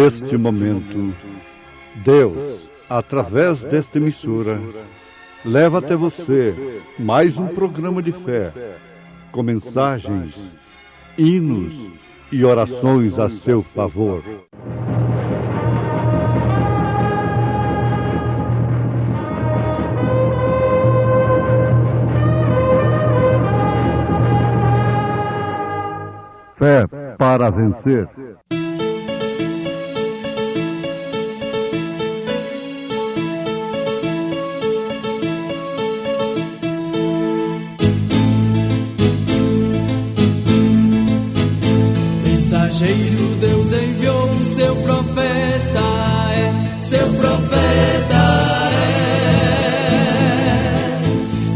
Neste momento, Deus, através desta emissora, leva até você mais um programa de fé, com mensagens, hinos e orações a seu favor. Fé para vencer. Mensageiro, Deus enviou seu profeta, seu profeta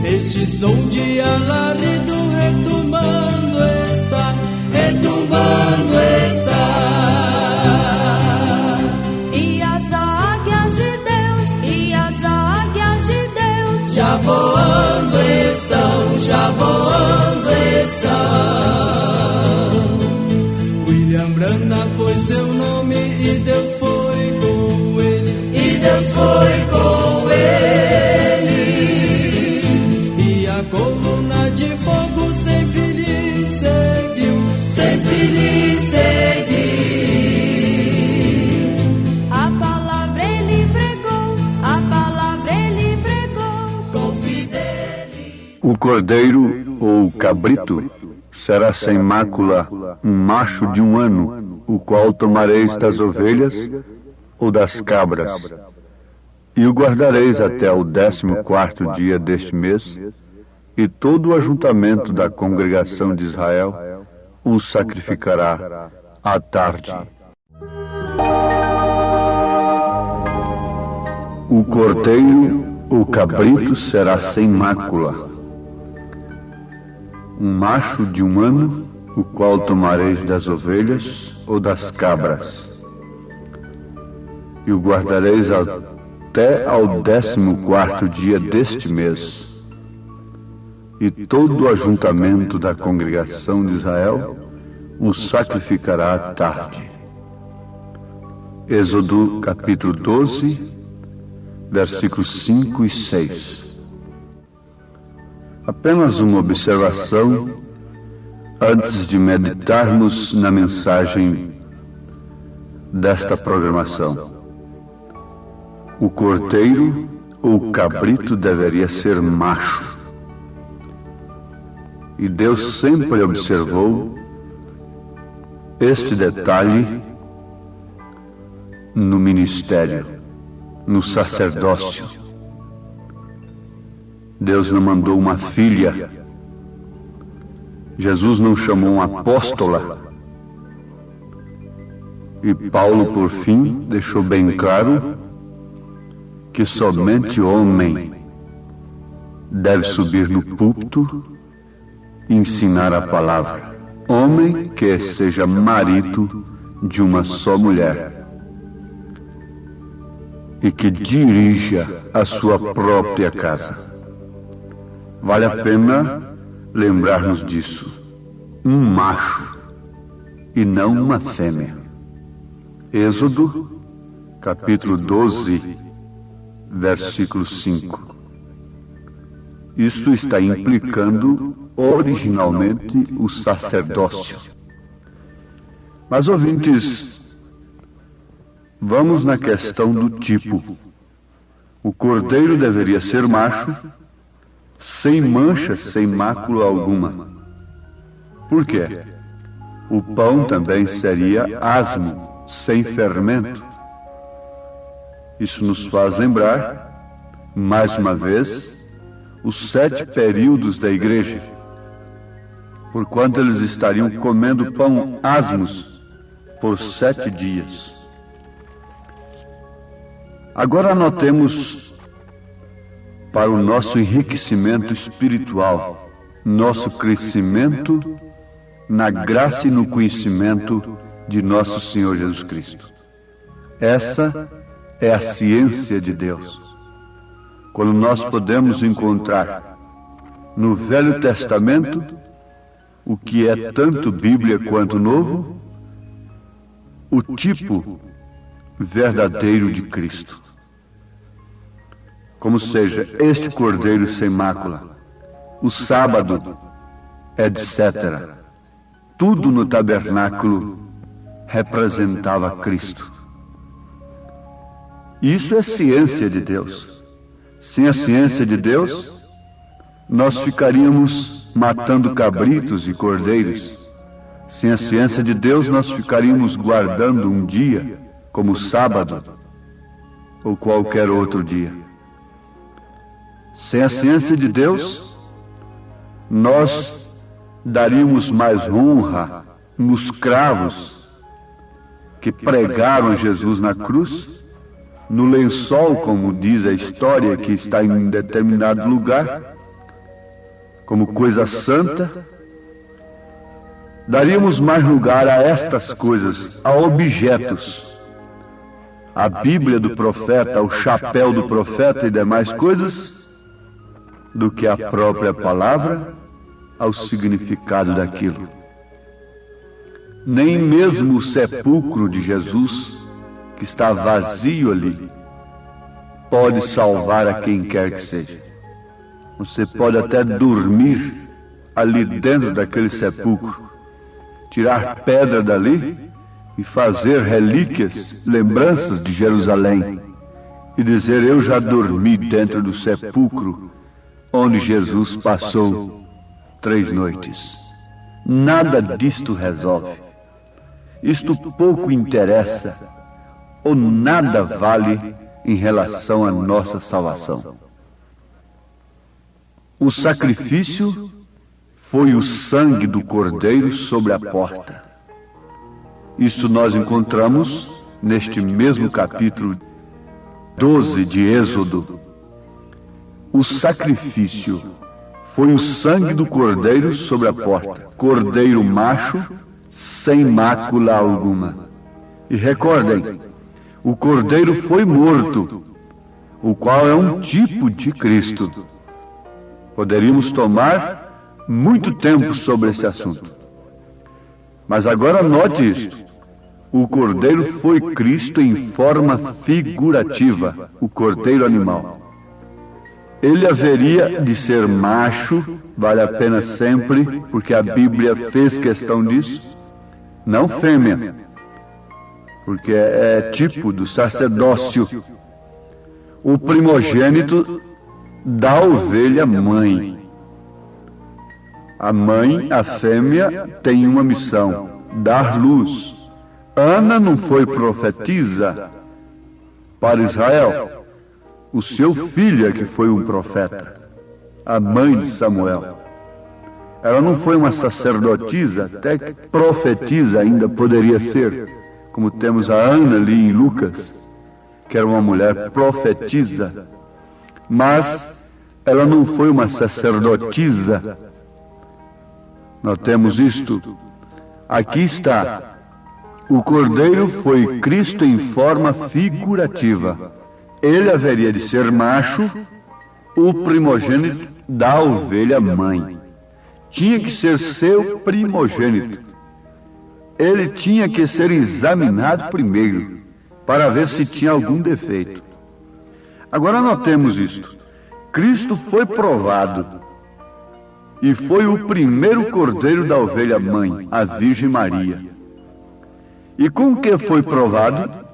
é. Este som de alarido retumbando está, retumbando está. E as águias de Deus, e as águias de Deus já voando estão, já voando estão. Brana foi seu nome e Deus foi com ele, e Deus foi com ele. E a coluna de fogo sempre lhe seguiu, sempre lhe seguiu. A palavra ele pregou, a palavra ele pregou com fidelidade. O cordeiro ou o cabrito será sem mácula, um macho de 1 ano, o qual tomareis das ovelhas ou das cabras, e o guardareis até o 14º dia deste mês, e todo o ajuntamento da congregação de Israel o sacrificará à tarde. O cordeiro ou cabrito será sem mácula, um macho de 1 ano, o qual tomareis das ovelhas ou das cabras, e o guardareis até ao 14º dia deste mês, e todo o ajuntamento da congregação de Israel o sacrificará à tarde. Êxodo capítulo 12, versículos 5 e 6. Apenas uma observação antes de meditarmos na mensagem desta programação. O cordeiro ou o cabrito deveria ser macho. E Deus sempre observou este detalhe no ministério, no sacerdócio. Deus não mandou uma filha. Jesus não chamou uma apóstola. E Paulo, por fim, deixou bem claro que somente homem deve subir no púlpito e ensinar a palavra. Homem que seja marido de uma só mulher e que dirija a sua própria casa. Vale a pena lembrar-nos disso. Um macho e não uma fêmea. Êxodo, capítulo 12, versículo 5. Isto está implicando originalmente o sacerdócio. Mas, ouvintes, vamos na questão do tipo. O cordeiro deveria ser macho, sem mancha, sem mácula alguma. Por quê? O pão também seria asmo, sem fermento. Isso nos faz lembrar, mais uma vez, os 7 períodos da igreja, porquanto eles estariam comendo pão asmos por 7 dias. Agora anotemos, para o nosso enriquecimento espiritual, nosso crescimento na graça e no conhecimento de nosso Senhor Jesus Cristo. Essa é a ciência de Deus. Quando nós podemos encontrar no Velho Testamento o que é tanto Bíblia quanto Novo, o tipo verdadeiro de Cristo. Como seja este cordeiro sem mácula, o sábado, etc. Tudo no tabernáculo representava Cristo. Isso é ciência de Deus. Sem a ciência de Deus, nós ficaríamos matando cabritos e cordeiros. Sem a ciência de Deus, nós ficaríamos guardando um dia, como o sábado, ou qualquer outro dia. Sem a ciência de Deus, nós daríamos mais honra nos cravos que pregaram Jesus na cruz, no lençol, como diz a história, que está em um determinado lugar, como coisa santa. Daríamos mais lugar a estas coisas, a objetos, a Bíblia do profeta, o chapéu do profeta e demais coisas, do que a própria palavra, ao significado daquilo. Nem mesmo o sepulcro de Jesus, que está vazio ali, pode salvar a quem quer que seja. Você pode até dormir ali dentro daquele sepulcro, tirar pedra dali e fazer relíquias, lembranças de Jerusalém, e dizer: eu já dormi dentro do sepulcro onde Jesus passou 3 noites. Nada disto resolve. Isto pouco interessa, ou nada vale em relação à nossa salvação. O sacrifício foi o sangue do cordeiro sobre a porta. Isso nós encontramos neste mesmo capítulo 12 de Êxodo. O sacrifício foi o sangue do cordeiro sobre a porta, cordeiro macho, sem mácula alguma. E recordem, o cordeiro foi morto, o qual é um tipo de Cristo. Poderíamos tomar muito tempo sobre esse assunto. Mas agora note isto: o cordeiro foi Cristo em forma figurativa, o cordeiro animal. Ele haveria de ser macho, vale a pena sempre, porque a Bíblia fez questão disso, não fêmea, porque é tipo do sacerdócio. O primogênito da ovelha mãe. A mãe, a fêmea, tem uma missão: dar luz. Ana não foi profetisa para Israel. O seu filho é que foi um profeta, a mãe de Samuel. Ela não foi uma sacerdotisa, até que profetisa ainda poderia ser, como temos a Ana ali em Lucas, que era uma mulher profetisa, mas ela não foi uma sacerdotisa. Nós temos isto. Aqui está: o cordeiro foi Cristo em forma figurativa. Ele haveria de ser macho, o primogênito da ovelha mãe. Tinha que ser seu primogênito. Ele tinha que ser examinado primeiro, para ver se tinha algum defeito. Agora notemos isto: Cristo foi provado, e foi o primeiro cordeiro da ovelha mãe, a Virgem Maria. E com que foi provado?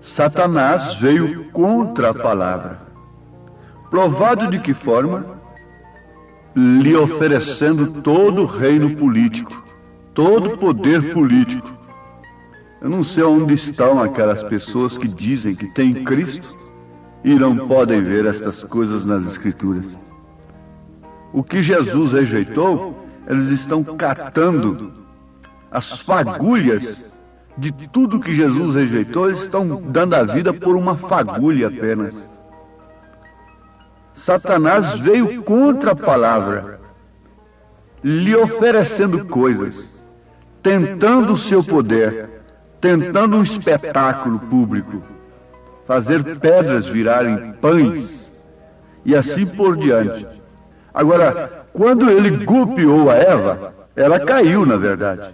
Satanás veio contra a palavra. Provado de que forma? Lhe oferecendo todo o reino político, todo o poder político. Eu não sei onde estão aquelas pessoas que dizem que têm Cristo e não podem ver estas coisas nas Escrituras. O que Jesus rejeitou, eles estão catando as fagulhas de tudo que Jesus rejeitou. Eles estão dando a vida por uma fagulha apenas. Satanás veio contra a palavra, lhe oferecendo coisas, tentando o seu poder, tentando um espetáculo público, fazer pedras virarem pães, e assim por diante. Agora, quando ele golpeou a Eva, ela caiu, na verdade.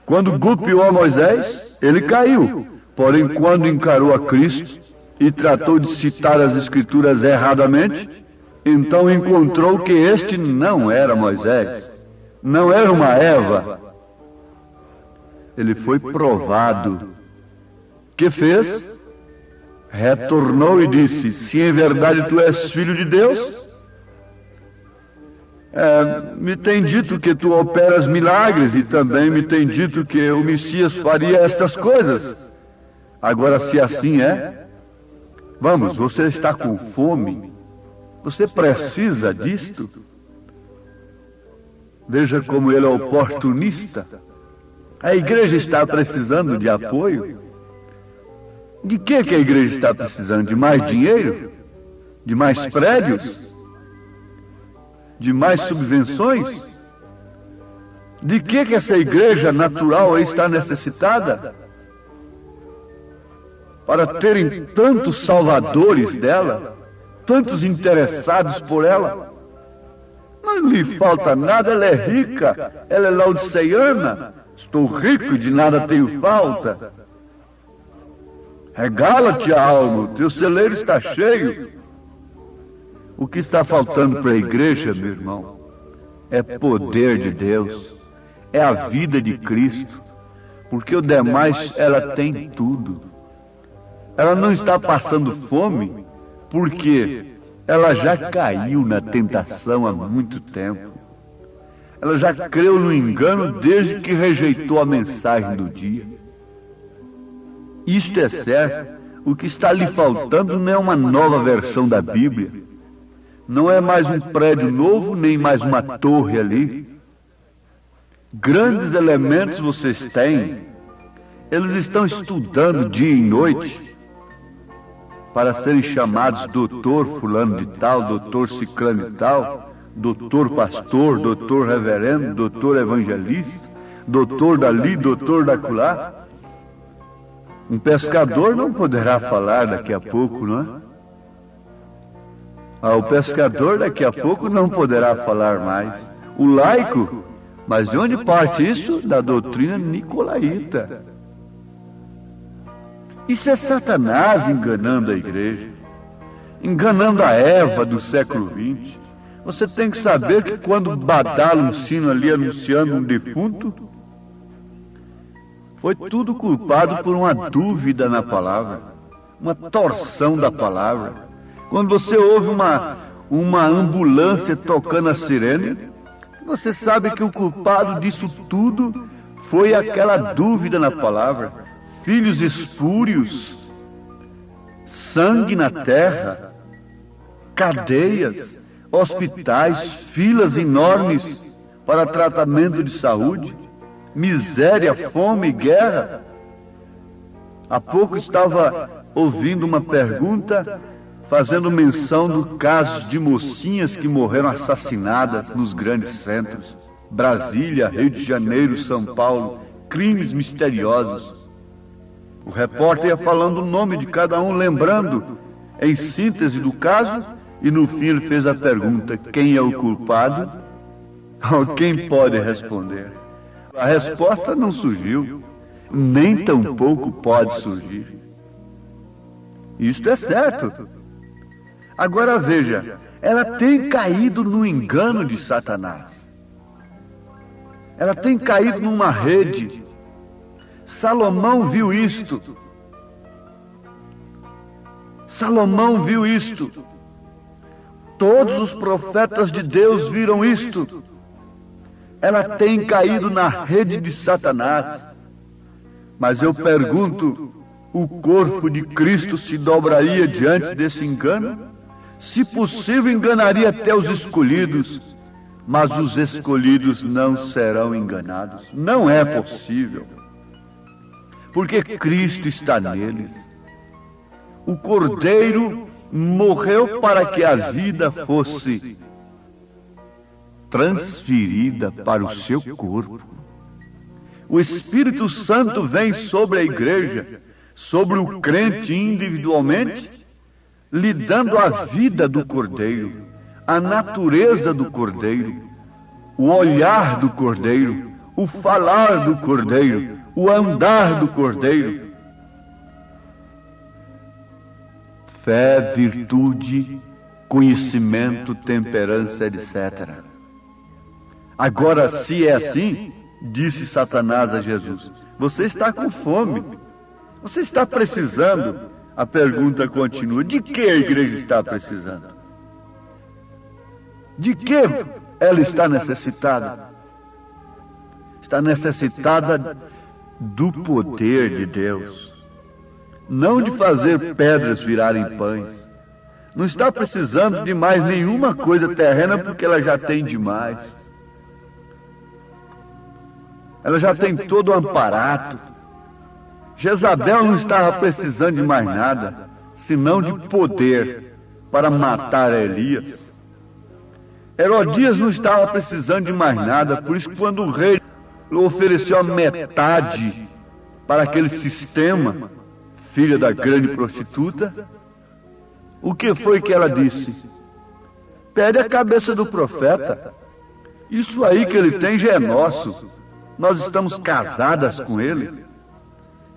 Quando golpeou a Moisés, ele caiu. Porém, quando encarou a Cristo e tratou de citar as Escrituras erradamente, então encontrou que este não era Moisés, não era uma Eva. Ele foi provado. Que fez? Retornou e disse: se em verdade tu és filho de Deus, me tem dito que tu operas milagres, e também me tem dito que o Messias faria estas coisas. Agora, se assim é, vamos, você está com fome, você precisa disto. Veja como ele é oportunista. A igreja está precisando de apoio. De que a igreja está precisando? De mais dinheiro? De mais prédios? De mais subvenções? De que essa igreja natural está necessitada? Para terem tantos salvadores dela, tantos interessados por ela. Não lhe falta nada, ela é rica, ela é laodiceiana. Estou rico e de nada tenho falta. Regala-te a alma, o teu celeiro está cheio. O que está faltando para a igreja, meu irmão, é poder de Deus, é a vida de Cristo, porque o demais ela tem tudo. Ela não está passando fome, porque ela já caiu na tentação há muito tempo. Ela já creu no engano desde que rejeitou a mensagem do dia. Isto é certo, o que está lhe faltando não é uma nova versão da Bíblia, não é mais um prédio novo, nem mais uma torre ali. Grandes elementos vocês têm, eles estão estudando dia e noite, para serem chamados doutor fulano de tal, doutor ciclano de tal, doutor pastor, doutor reverendo, doutor evangelista, doutor dali, doutor dacolá. Um pescador não poderá falar daqui a pouco, não é? O pescador daqui a pouco não poderá falar mais. O laico, mas de onde parte isso? Da doutrina nicolaíta. Isso é Satanás enganando a igreja, enganando a Eva do século XX. Você tem que saber que quando badala um sino ali anunciando um defunto, foi tudo culpado por uma dúvida na palavra, uma torção da palavra. Quando você ouve uma ambulância tocando a sirene, você sabe que o culpado disso tudo foi aquela dúvida na palavra. Filhos espúrios, sangue na terra, cadeias, hospitais, filas enormes para tratamento de saúde, miséria, fome e guerra. Há pouco estava ouvindo uma pergunta fazendo menção do caso de mocinhas que morreram assassinadas nos grandes centros. Brasília, Rio de Janeiro, São Paulo, crimes misteriosos. O repórter ia falando o nome de cada um, lembrando em síntese do caso, e no fim ele fez a pergunta: quem é o culpado? Quem pode responder? A resposta não surgiu, nem tampouco pode surgir. Isto é certo. Agora veja, ela tem caído no engano de Satanás. Ela tem caído numa rede. Salomão viu isto. Salomão viu isto. Todos os profetas de Deus viram isto. Ela tem caído na rede de Satanás. Mas eu pergunto, o corpo de Cristo se dobraria diante desse engano? Se possível, enganaria até os escolhidos, mas os escolhidos não serão enganados. Não é possível, porque Cristo está neles. O Cordeiro morreu para que a vida fosse transferida para o seu corpo. O Espírito Santo vem sobre a igreja, sobre o crente individualmente, lhe dando a vida do Cordeiro, a natureza do Cordeiro, o olhar do Cordeiro, o falar do Cordeiro, o andar do Cordeiro. fé, virtude, conhecimento, temperança, etc. Agora, se é assim, disse Satanás a Jesus, você está com fome, você está precisando. A pergunta continua, de que a igreja está precisando? De que ela está necessitada? Está necessitada do poder de Deus, não de fazer pedras virarem pães. Não está precisando de mais nenhuma coisa terrena, porque ela já tem demais. Ela já tem todo o amparato. Jezabel não estava precisando de mais nada, senão de poder para matar Elias. Herodias não estava precisando de mais nada, por isso que quando o rei ofereceu a metade para aquele sistema, filha da grande prostituta, o que foi que ela disse? Pede a cabeça do profeta. Isso aí que ele tem já é nosso. Nós estamos casadas com ele.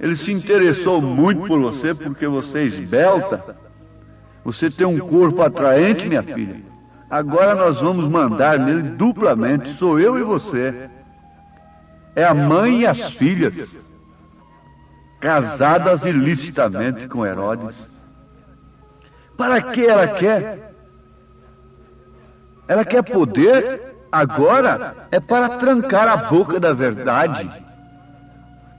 Ele se interessou muito por você porque você é esbelta. Você tem um corpo atraente, minha filha. Agora nós vamos mandar nele duplamente. Sou eu e você. É a mãe e as filhas, casadas ilicitamente com Herodes. Para que ela quer? Ela quer poder? Agora é para trancar a boca da verdade,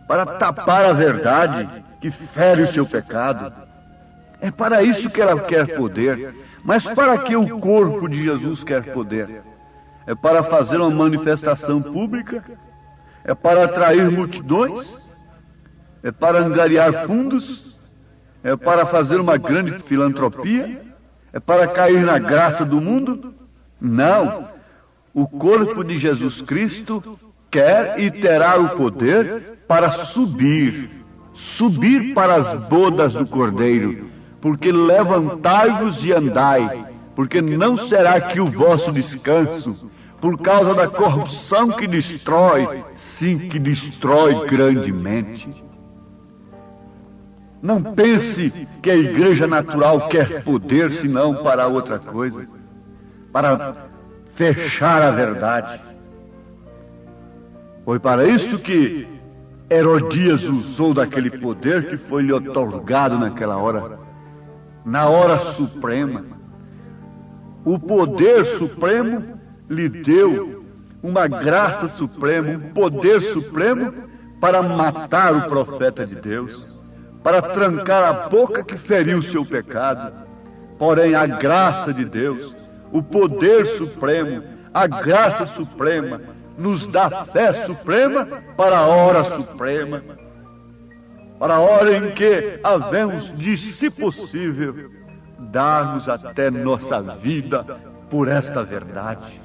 para tapar a verdade que fere o seu pecado. É para isso que ela quer poder. Mas para que o corpo de Jesus quer poder? É para fazer uma manifestação pública? É para atrair multidões? É para angariar fundos? É para fazer uma grande filantropia? É para cair na graça do mundo? Não. O corpo de Jesus Cristo quer e terá o poder para subir para as bodas do Cordeiro, porque levantai-vos e andai, porque não será aqui o vosso descanso, por causa da corrupção que destrói, sim, que destrói grandemente. Não pense que a igreja natural quer poder, senão para outra coisa, para fechar a verdade. Foi para isso que Herodias usou daquele poder que foi lhe otorgado naquela hora, na hora suprema. O poder supremo lhe deu uma graça suprema, um poder supremo para matar o profeta de Deus, para trancar a boca que feriu o seu pecado. Porém, a graça de Deus, o poder supremo, a graça suprema, nos dá fé suprema para a hora suprema, para a hora em que havemos de, se possível, darmos até nossa vida por esta verdade.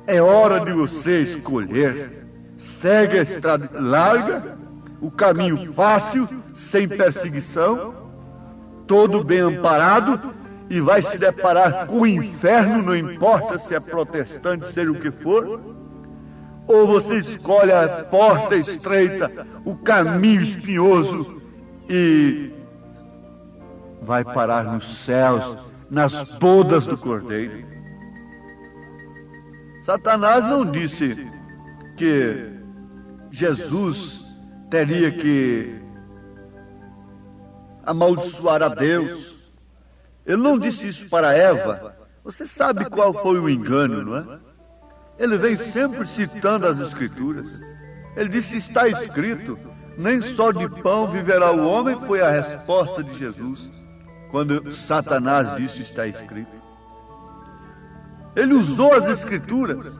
É hora de você escolher. Segue a estrada larga, o caminho fácil, sem perseguição, todo bem amparado, e vai se deparar com o inferno, não importa se é protestante, seja o que for. Ou você escolhe a porta estreita, o caminho espinhoso, e vai parar nos céus, nas bodas do Cordeiro. Satanás não disse que Jesus teria que amaldiçoar a Deus. Ele não disse isso para Eva. Você sabe qual foi o engano, não é? Ele vem sempre citando as Escrituras. Ele disse, está escrito, nem só de pão viverá o homem, foi a resposta de Jesus, quando Satanás disse, está escrito. Ele usou as Escrituras,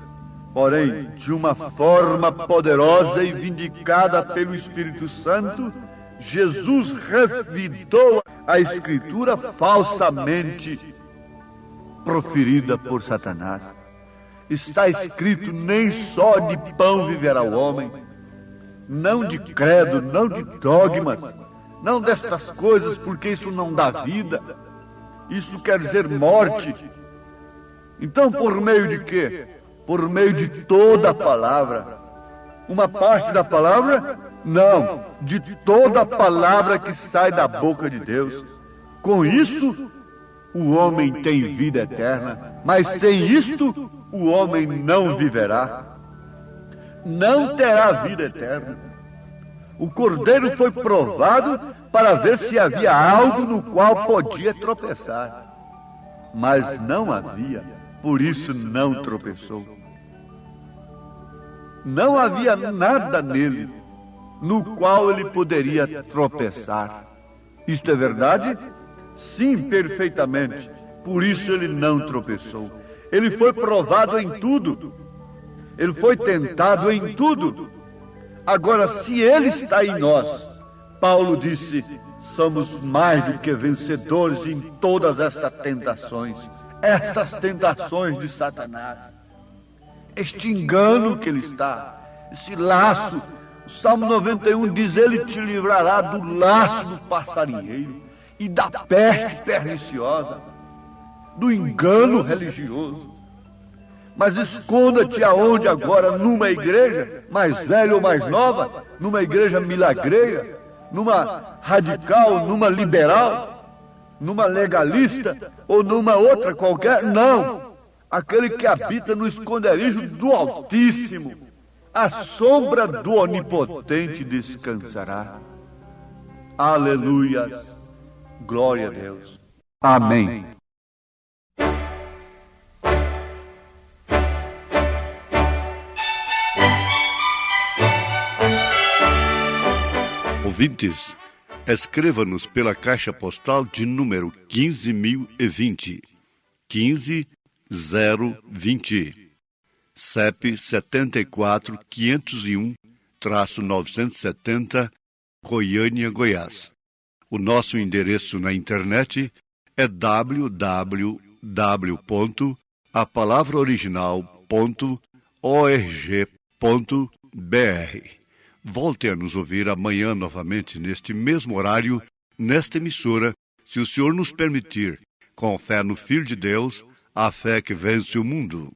porém, de uma forma poderosa e vindicada pelo Espírito Santo, Jesus revidou a Escritura falsamente proferida por Satanás. Está escrito, nem só de pão viverá o homem, não de credo, não de dogmas, não destas coisas, porque isso não dá vida, isso quer dizer morte. Então, por meio de quê? Por meio de toda a palavra. Uma parte da palavra? Não, de toda a palavra que sai da boca de Deus. Com isso, o homem tem vida eterna, mas sem isto, o homem não viverá. Não terá vida eterna. O cordeiro foi provado para ver se havia algo no qual podia tropeçar. Mas não havia, por isso não tropeçou. Não havia nada nele no qual ele poderia tropeçar. Isto é verdade? Sim, perfeitamente. Por isso ele não tropeçou. Ele foi provado em tudo. Ele foi tentado em tudo. Agora, se ele está em nós, Paulo disse, somos mais do que vencedores em todas estas tentações de Satanás. Este engano que ele está, esse laço. O Salmo 91 diz, ele te livrará do laço do passarinheiro e da peste perniciosa, do engano religioso. Mas esconda-te aonde agora? Numa igreja mais velha ou mais nova? Numa igreja milagreira? Numa radical? Numa liberal? Numa legalista? Ou numa outra qualquer? Não! Aquele que habita no esconderijo do Altíssimo, a sombra do Onipotente descansará. Aleluias! Glória a Deus. Amém. Ouvintes, escreva-nos pela caixa postal de número 15.020, 15020, CEP 74.501-970, Goiânia, Goiás. O nosso endereço na internet é www.apalavraoriginal.org.br. Volte a nos ouvir amanhã novamente neste mesmo horário, nesta emissora, se o Senhor nos permitir, com fé no Filho de Deus, a fé que vence o mundo.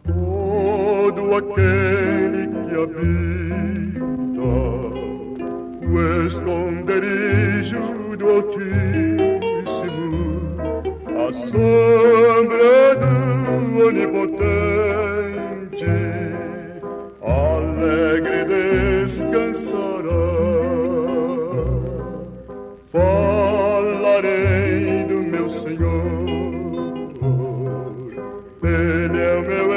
Todo aquele que habita o esconderijo do Altíssimo, a sombra do Onipotente, alegre descansará. Falarei do meu Senhor, Ele é o meu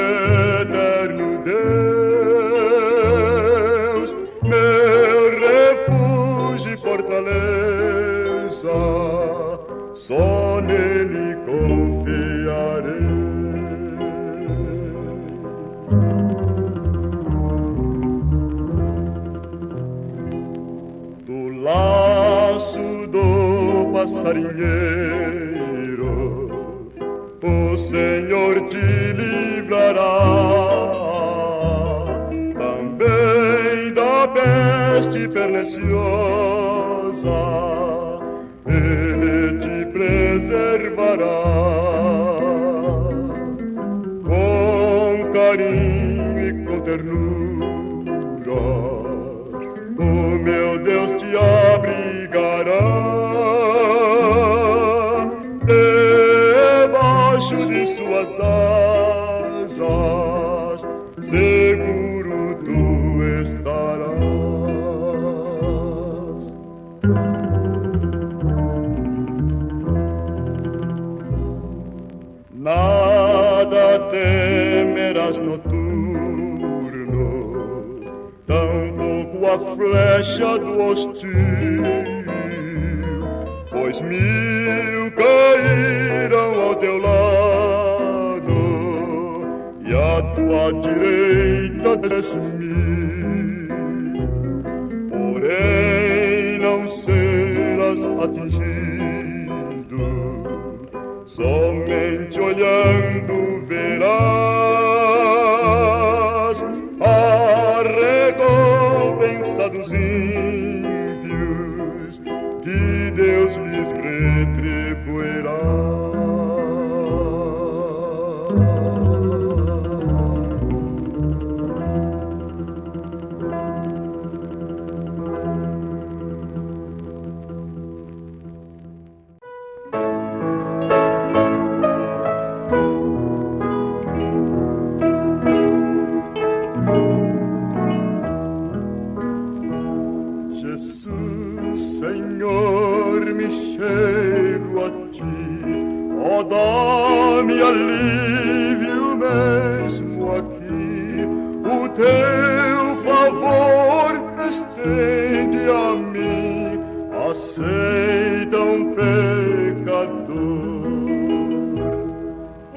eterno Deus, meu refúgio e fortaleza, só nele confiarei. Do laço do passarinheiro, o Senhor te livrará, também da peste perniciosa, Ele te preservará. Com carinho e com ternura, o meu Deus te abrigará. Debaixo de suas asas, seguro tu estarás. Nada temerás noturno, tampouco a flecha do hostil, pois 1000 cairão ao teu lado e à tua direita 10.000, porém não serás atingido, somente olhando verás a recompensa dos ímpios, que Deus lhes retribuirá. chego a ti. Oh, dá-me alívio mesmo aqui, o teu favor estende a mim, aceita um pecador.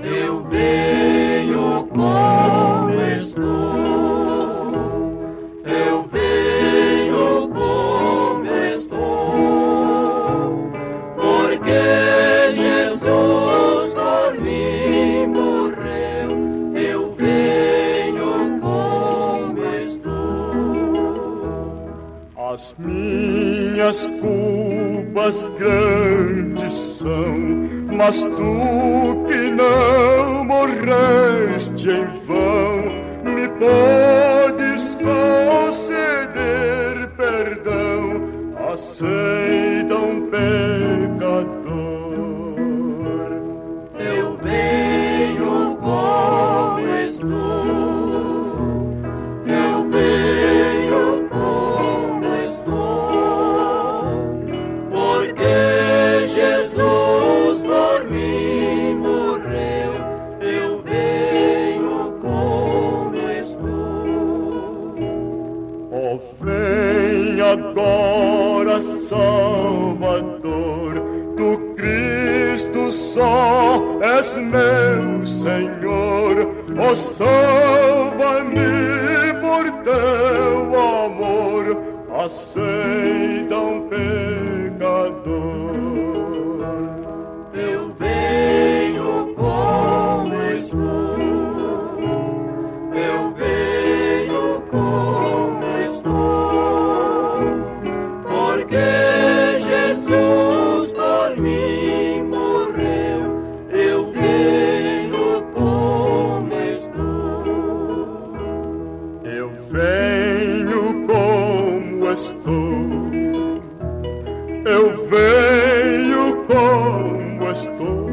Eu venho como estou, eu venho como estou, porque Jesus por mim morreu. Eu venho como estou. As minhas culpas grandes são, mas tu que não morreste em vão, me podes conceder perdão, aceita um pecador. Eu venho como estou, eu venho como estou, porque Jesus por mim morreu. Eu venho como estou. Oh, vem agora, Salvador, tu Cristo só és meu Senhor. Oh, salva-me por teu amor, aceita um pecador. Eu venho como estou, eu venho como estou, porque Jesus por mim morreu. Eu venho como estou. Eu venho como estou, eu venho como estou,